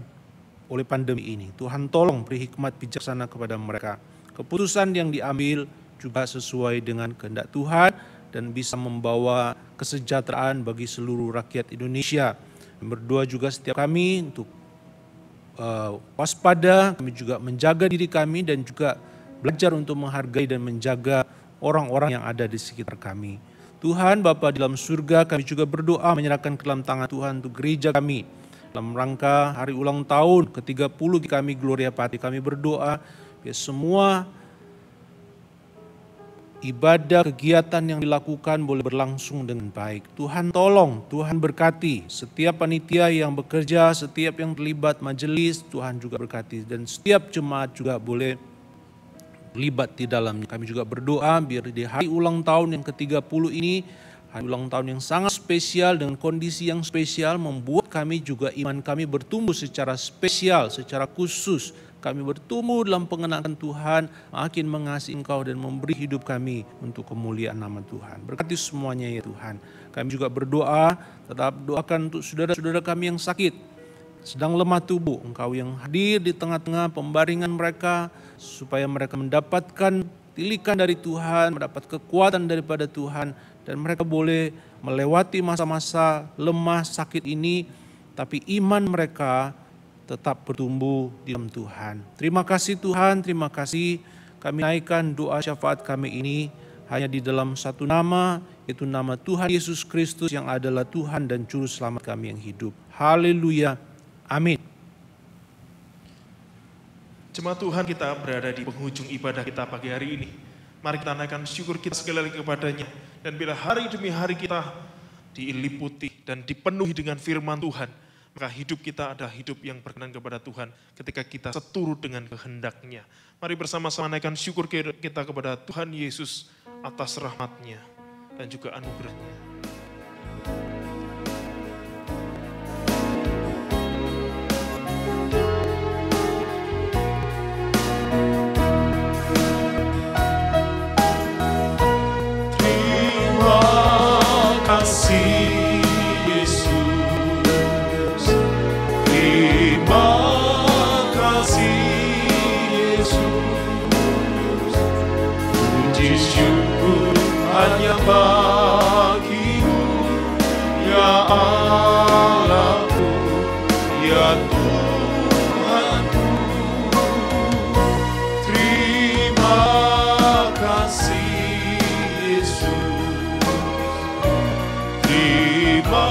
oleh pandemi ini. Tuhan tolong beri hikmat bijaksana kepada mereka. Keputusan yang diambil juga sesuai dengan kehendak Tuhan dan bisa membawa kesejahteraan bagi seluruh rakyat Indonesia. Berdoa juga setiap kami untuk waspada, kami juga menjaga diri kami dan juga belajar untuk menghargai dan menjaga orang-orang yang ada di sekitar kami. Tuhan Bapa di dalam surga, kami juga berdoa menyerahkan ke dalam tangan Tuhan untuk gereja kami. Dalam rangka hari ulang tahun ke-30 kami Gloria Patri, kami berdoa biar semua ibadah, kegiatan yang dilakukan boleh berlangsung dengan baik. Tuhan tolong, Tuhan berkati setiap panitia yang bekerja, setiap yang terlibat majelis, Tuhan juga berkati. Dan setiap jemaat juga boleh terlibat di dalamnya. Kami juga berdoa biar di hari ulang tahun yang ke-30 ini, hari ulang tahun yang sangat spesial dengan kondisi yang spesial, membuat kami juga iman kami bertumbuh secara spesial, secara khusus. Kami bertumbuh dalam pengenalan Tuhan, makin mengasihi Engkau dan memberi hidup kami untuk kemuliaan nama Tuhan. Berkati semuanya ya Tuhan. Kami juga berdoa, tetap doakan untuk saudara-saudara kami yang sakit, sedang lemah tubuh. Engkau yang hadir di tengah-tengah pembaringan mereka, supaya mereka mendapatkan tilikan dari Tuhan, mendapat kekuatan daripada Tuhan, dan mereka boleh melewati masa-masa lemah sakit ini, tapi iman mereka tetap bertumbuh di dalam Tuhan. Terima kasih Tuhan, terima kasih. Kami naikkan doa syafaat kami ini hanya di dalam satu nama, yaitu nama Tuhan Yesus Kristus yang adalah Tuhan dan Juru Selamat kami yang hidup. Haleluya. Amin. Jemaat Tuhan, kita berada di penghujung ibadah kita pagi hari ini. Mari kita naikkan syukur kita sekali lagi kepadanya. Dan bila hari demi hari kita diliputi dan dipenuhi dengan firman Tuhan, maka hidup kita adalah hidup yang berkenan kepada Tuhan ketika kita seturut dengan kehendak-Nya. Mari bersama-sama naikkan syukur kita kepada Tuhan Yesus atas rahmat-Nya dan juga anugerah-Nya. Hanya bagimu, ya Allahku, ya Tuhanku. Terima kasih Yesus, terima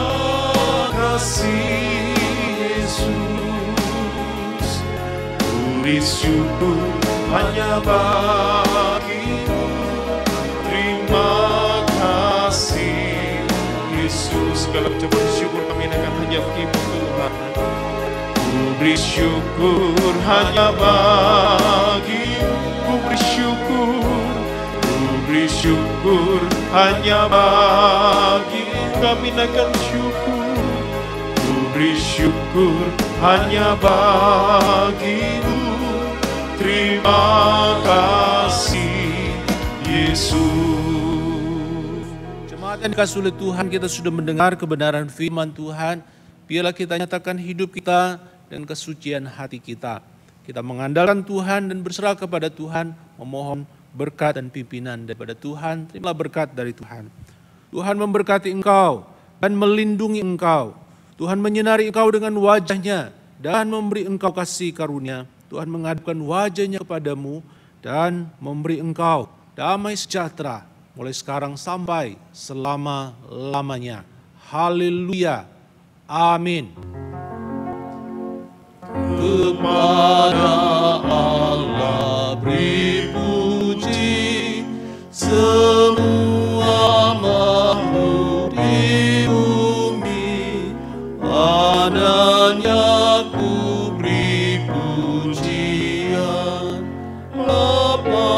kasih Yesus. Beri syukur hanya bagimu. Terima kasih Yesus. Segala ucapan syukur kami naikkan hanya bagi-Mu Tuhan. Ku beri syukur hanya bagi-Mu. Ku beri syukur hanya bagi-Mu. Kami naikkan syukur. Ku beri syukur hanya bagi-Mu. Terima kasih Yesus. Jemaat yang dikasihi oleh Tuhan, kita sudah mendengar kebenaran firman Tuhan. Biarlah kita nyatakan hidup kita dan kesucian hati kita. Kita mengandalkan Tuhan dan berserah kepada Tuhan, memohon berkat dan pimpinan daripada Tuhan. Terimalah berkat dari Tuhan. Tuhan memberkati engkau dan melindungi engkau. Tuhan menyinari engkau dengan wajah-Nya dan memberi engkau kasih karunia. Tuhan menghadapkan wajah-Nya kepadamu dan memberi engkau damai sejahtera mulai sekarang sampai selama-lamanya. Haleluya. Amin. Kepada Allah beri puji, semua makhluk di bumi, padanya ku beri pujian. Bapa,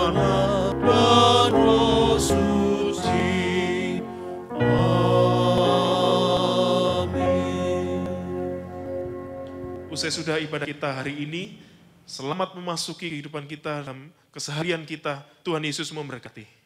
Anak, dan Roh Suci. Amin. Usai sudah ibadah kita hari ini, selamat memasuki kehidupan kita dalam keseharian kita. Tuhan Yesus memberkati.